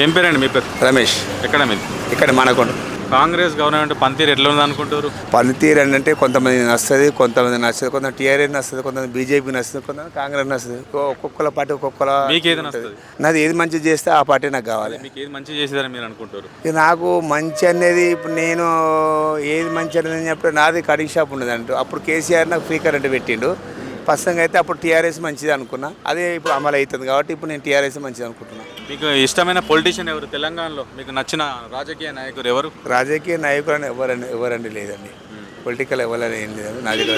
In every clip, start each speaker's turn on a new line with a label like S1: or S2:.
S1: ఏం పేరండి మీ పేరు?
S2: రమేష్.
S1: ఎక్కడ మీది?
S2: ఇక్కడ మనకొండ.
S1: కాంగ్రెస్ గవర్నమెంట్ పనితీరు ఎట్లా ఉంది అనుకుంటారు?
S2: పనితీరు అంటే కొంతమంది నచ్చుతుంది, కొంతమంది నచ్చుతుంది, కొంత టీఆర్ఎస్ నచ్చుతుంది, కొంతమంది బీజేపీ నచ్చుతుంది, కొంతమంది కాంగ్రెస్ నచ్చుతుంది. ఒక్కొక్కల పార్టీ ఒక్కొక్కల.
S1: మీకు ఏది నచ్చుతుంది?
S2: నాది ఏది మంచిగా చేస్తే ఆ పార్టీ నాకు కావాలి.
S1: మీకు ఏది మంచి చేసేదని మీరు అనుకుంటారు?
S2: నాకు మంచి అనేది ఇప్పుడు నేను ఏది మంచి అనేది చెప్పి నాది కటింగ్ షాప్ ఉన్నది అంటూ అప్పుడు కేసీఆర్ నాకు ఫ్రీ కరెంట్ పెట్టిండు. ప్రస్తుతంగా అయితే అప్పుడు టీఆర్ఎస్ మంచిది అనుకున్నా, అదే ఇప్పుడు అమలు అవుతుంది కాబట్టి ఇప్పుడు నేను టీఆర్ఎస్ మంచిది అనుకుంటున్నాను.
S1: మీకు ఇష్టమైన పొలిటీషియన్ ఎవరు తెలంగాణలో? మీకు నచ్చిన రాజకీయ నాయకుడు ఎవరు?
S2: రాజకీయ నాయకులు అని ఎవరండి లేదండి. పొలిటికల్ ఎవరైనా ఏం లేదండి నా దగ్గర.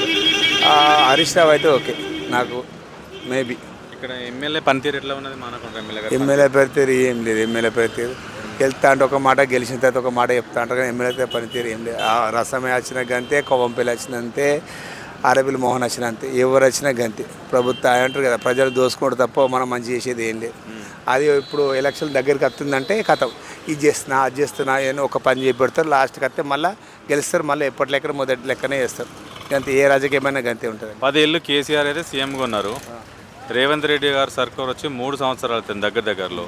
S2: హరీష్ రావు అయితే ఓకే నాకు మేబీ.
S1: ఇక్కడ ఎమ్మెల్యే పనితీరు ఎట్లా ఉన్నది మనకు?
S2: ఎమ్మెల్యే పనితీరు ఏం లేదు. ఎమ్మెల్యే పనితీరు వెళ్తా అంటే ఒక మాట, గెలిచిన తర్వాత ఒక మాట చెప్తా అంటారు, కానీ ఎమ్మెల్యే పనితీరు ఏం లేదు. రసమే వచ్చిన గంతే, కొవ్వంపల్లి వచ్చినంతే, ఆరబిల్లి మోహన్ వచ్చిన అంతే, ఎవరు వచ్చినా గంతే. ప్రభుత్వం అంటారు కదా, ప్రజలు దోసుకోవడం తప్ప మనం మంచి చేసేది ఏం లేదు. అది ఇప్పుడు ఎలక్షన్ దగ్గరికి వస్తుందంటే కథం ఇది చేస్తున్నా అది చేస్తున్నా అని ఒక పని చేసి పెడతారు, లాస్ట్కి వస్తే మళ్ళీ గెలుస్తారు, మళ్ళీ ఎప్పటి లెక్క మొదటి లెక్కనే చేస్తారు. గంతే, ఏ రాజకీయమైనా గంతే ఉంటుంది.
S1: 10 ఏళ్ళు కేసీఆర్ అయితే సీఎంగా ఉన్నారు. రేవంత్ రెడ్డి గారు సర్కార్ వచ్చి 3 సంవత్సరాలు అవుతుంది దగ్గరలో.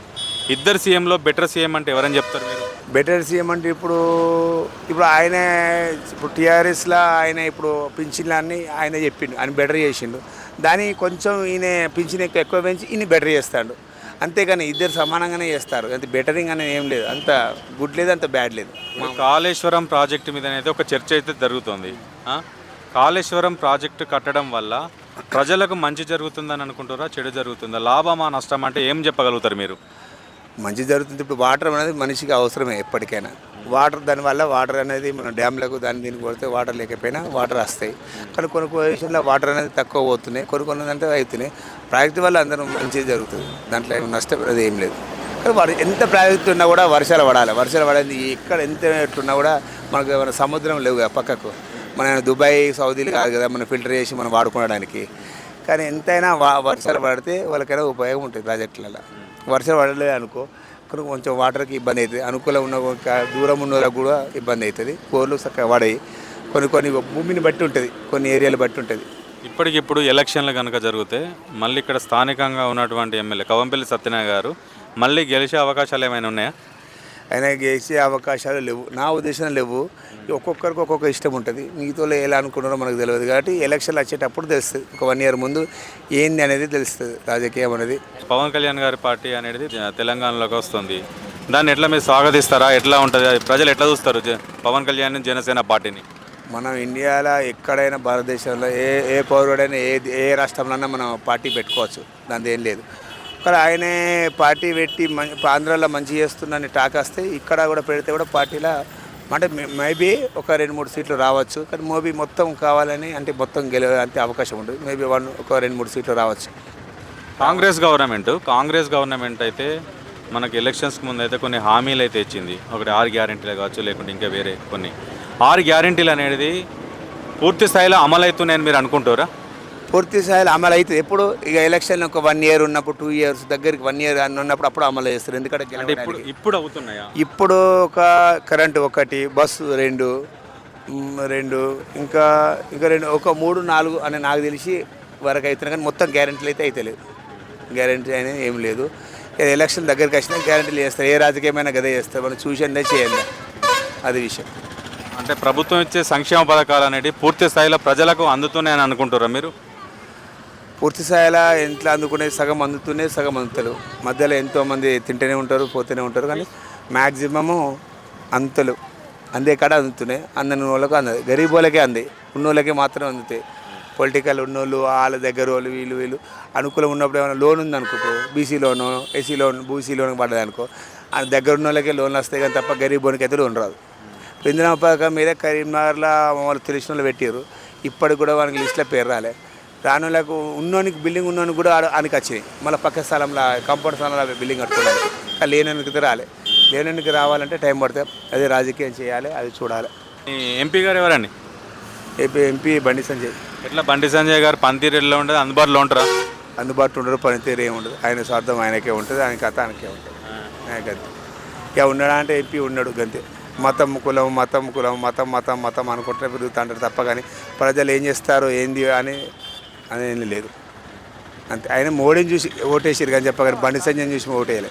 S1: ఇద్దరు సీఎంలో బెటర్ సీఎం అంటే ఎవరని చెప్తారు మీరు?
S2: బెటర్ సీఎం అంటే ఇప్పుడు ఆయన ఇప్పుడు టీఆర్ఎస్లో ఆయన ఇప్పుడు పింఛన్లన్నీ ఆయన చెప్పిండు, ఆయన బెటర్ చేసిండు. దాన్ని కొంచెం ఈయన పింఛన్ ఎక్కువ పెంచి ఈయన బెటర్ చేస్తాడు. అంతేగాని ఇద్దరు సమానంగానే చేస్తారు, అంత బెటరింగ్ అనేది ఏం లేదు. అంత గుడ్ లేదు, అంత బ్యాడ్ లేదు.
S1: కాళేశ్వరం ప్రాజెక్టు మీద అయితే ఒక చర్చ అయితే జరుగుతుంది. కాళేశ్వరం ప్రాజెక్టు కట్టడం వల్ల ప్రజలకు మంచి జరుగుతుందని అనుకుంటారా, చెడు జరుగుతుందా, లాభమా నష్టం అంటే ఏం చెప్పగలుగుతారు మీరు?
S2: మంచి జరుగుతుంది. ఇప్పుడు వాటర్ అనేది మనిషికి అవసరమే ఎప్పటికైనా. దానివల్ల వాటర్ అనేది మన డ్యామ్లకు దీనికి కొడితే వాటర్ లేకపోయినా వాటర్ వస్తాయి. కానీ కొన్ని విషయంలో వాటర్ అనేది తక్కువ పోతున్నాయి, కొన్ని అంటే అవుతున్నాయి. ప్రాజెక్టు వల్ల అందరూ మంచిగా జరుగుతుంది, దాంట్లో నష్టం అది ఏం లేదు. కానీ ఎంత ప్రాజెక్టు ఉన్నా కూడా వర్షాలు పడాలి. ఎక్కడ ఎంత ఎట్లున్నా కూడా మనకు ఏమైనా సముద్రం లేవు కదా పక్కకు, మన దుబాయ్ సౌదీలు కాదు కదా మనం ఫిల్టర్ చేసి మనం వాడుకోవడానికి. కానీ ఎంతైనా వర్షాలు పడితే వాళ్ళకైనా ఉపయోగం ఉంటుంది ప్రాజెక్టులలో. వర్షాలు పడలేదు అనుకో కొంచెం వాటర్కి ఇబ్బంది అవుతుంది, అనుకూలం ఉన్న దూరం ఉన్న వాళ్ళకి కూడా ఇబ్బంది అవుతుంది. కోర్లు చక్కగా పడాయి, కొన్ని భూమిని బట్టి ఉంటుంది, కొన్ని ఏరియాలు బట్టి ఉంటుంది.
S1: ఇప్పటికిప్పుడు ఎలక్షన్లు కనుక జరిగితే మళ్ళీ ఇక్కడ స్థానికంగా ఉన్నటువంటి ఎమ్మెల్యే కవంపల్లి సత్యనారాయణ గారు మళ్ళీ గెలిచే అవకాశాలు ఏమైనా ఉన్నాయా?
S2: ఆయన గెలిచే అవకాశాలు లేవు, నా ఉద్దేశం లేవు. ఒక్కొక్కరికి ఒక్కొక్క ఇష్టం ఉంటుంది, మిగతా ఎలా అనుకుంటారో మనకు తెలియదు. కాబట్టి ఎలక్షన్లు వచ్చేటప్పుడు తెలుస్తుంది, ఒక 1 year ముందు ఏంది అనేది తెలుస్తుంది రాజకీయం అనేది.
S1: పవన్ కళ్యాణ్ గారి పార్టీ అనేది తెలంగాణలోకి వస్తుంది, దాన్ని ఎట్లా మీరు స్వాగతిస్తారా, ఎట్లా ఉంటుంది, ప్రజలు ఎట్లా చూస్తారు పవన్ కళ్యాణ్ జనసేన పార్టీని?
S2: మనం ఇండియాలో ఎక్కడైనా భారతదేశంలో ఏ పౌరుడైనా ఏ రాష్ట్రంలోనైనా మనం పార్టీ పెట్టుకోవచ్చు, దాని ఏం లేదు. కానీ ఆయనే పార్టీ పెట్టి ఆంధ్రాలో మంచి చేస్తుందని టాక్ వస్తే ఇక్కడ కూడా పెడితే కూడా పార్టీలో అంటే మేబీ ఒక 2-3 సీట్లు రావచ్చు. కానీ మేబీ మొత్తం కావాలని అంటే మొత్తం అంతే అవకాశం ఉంటుంది. మేబీ ఒక 2-3 సీట్లు రావచ్చు.
S1: కాంగ్రెస్ గవర్నమెంట్ అయితే మనకి ఎలక్షన్స్కి ముందు అయితే కొన్ని హామీలు అయితే ఇచ్చింది. ఒకటి 6 గ్యారెంటీలు కావచ్చు, లేకుంటే ఇంకా వేరే కొన్ని 6 గ్యారెంటీలు అనేది పూర్తి స్థాయిలో అమలు అవుతున్నాయని మీరు అనుకుంటారా?
S2: పూర్తి స్థాయిలో అమలు అవుతుంది. ఎప్పుడు ఇక ఎలక్షన్ ఒక 1 year ఉన్నప్పుడు, 2 years దగ్గరికి 1 year ఉన్నప్పుడు అప్పుడు అమలు చేస్తారు. ఎందుకంటే
S1: ఇప్పుడు అవుతున్నాయా?
S2: ఇప్పుడు ఒక కరెంటు 1, బస్సు 2 ఇంకా 2 ఒక 3-4 అని నాకు తెలిసి వరకు అవుతున్నాయి. కానీ మొత్తం గ్యారెంటీలు అయితే అవుతలేదు. గ్యారెంటీ అనేది ఏం లేదు. ఎలక్షన్ దగ్గరికి వచ్చినా గ్యారెంటీలు చేస్తారు, ఏ రాజకీయమైనా గదే చేస్తారు, మనం చూసిందే చేయాలి, అది విషయం.
S1: అంటే ప్రభుత్వం ఇచ్చే సంక్షేమ పథకాలు అనేవి పూర్తి స్థాయిలో ప్రజలకు అందుతున్నాయని అనుకుంటారా మీరు?
S2: పూర్తి స్థాయిలో ఇంట్లో అందుకునే సగం అందుతున్నాయి, సగం అందుతలు. మధ్యలో ఎంతోమంది తింటూనే ఉంటారు, పోతూనే ఉంటారు. కానీ మ్యాక్సిమము అంతలు అందే కాడ అందుతున్నాయి. అందని వాళ్ళకు అందదు, గరీబ్ వాళ్ళకే అంది, ఉన్నోళ్ళకే మాత్రం అందుతాయి. పొలిటికల్ ఉన్నోళ్ళు, వాళ్ళ దగ్గర వాళ్ళు, వీళ్ళు అనుకూలం ఉన్నప్పుడు ఏమైనా లోన్ ఉందనుకో, బీసీ లోను, ఎస్సీ లోన్, బూసీ లోన్ పడ్డది అనుకో, ఆ దగ్గర ఉన్న వాళ్ళకే లోన్లు వస్తాయి. కానీ తప్ప గరీబ్ వానికి అయితే లోన్ రాదు. ఇందిరా పథకం మీద కరీంనగర్లో వాళ్ళు తెలిసిన వాళ్ళు పెట్టారు, ఇప్పటికి కూడా వానికి లిస్టులో పేరు రాలే. రానులకు ఉన్నోనికి బిల్డింగ్ ఉన్నోనికి కూడా ఆనికి వచ్చినాయి, మళ్ళీ పక్క స్థలంలో కాంపౌండ్ స్థలంలో బిల్డింగ్ కట్టుకోవడానికి. కానీ లేనోనికి రాలే. లేనోనికి రావాలంటే టైం పడుతుంది, అదే రాజకీయం చేయాలి, అది చూడాలి.
S1: ఎంపీ గారు ఎవరండి?
S2: ఎంపీ బండి సంజయ్.
S1: ఎట్లా బండి సంజయ్ గారు పనితీరు ఎట్లా ఉంటుంది, అందుబాటులో ఉంటారా?
S2: అందుబాటులో ఉండరు, పనితీరు ఏమి ఉండదు. ఆయన స్వార్థం ఆయనకే ఉంటుంది, ఆయన కథ ఆయనకే ఉంటుంది. గంతే ఇక ఉన్నాడా అంటే ఎంపీ ఉన్నాడు గంతే. మతం అనుకుంటే పెరుగుతూ అంటారు తప్ప కానీ ప్రజలు ఏం చేస్తారు ఏంది అనేది లేదు. అంతే. ఆయన మోడీని చూసి ఓటేసారు కానీ చెప్పగానే బండి సంజయ్ని చూసి ఓటేయాలి.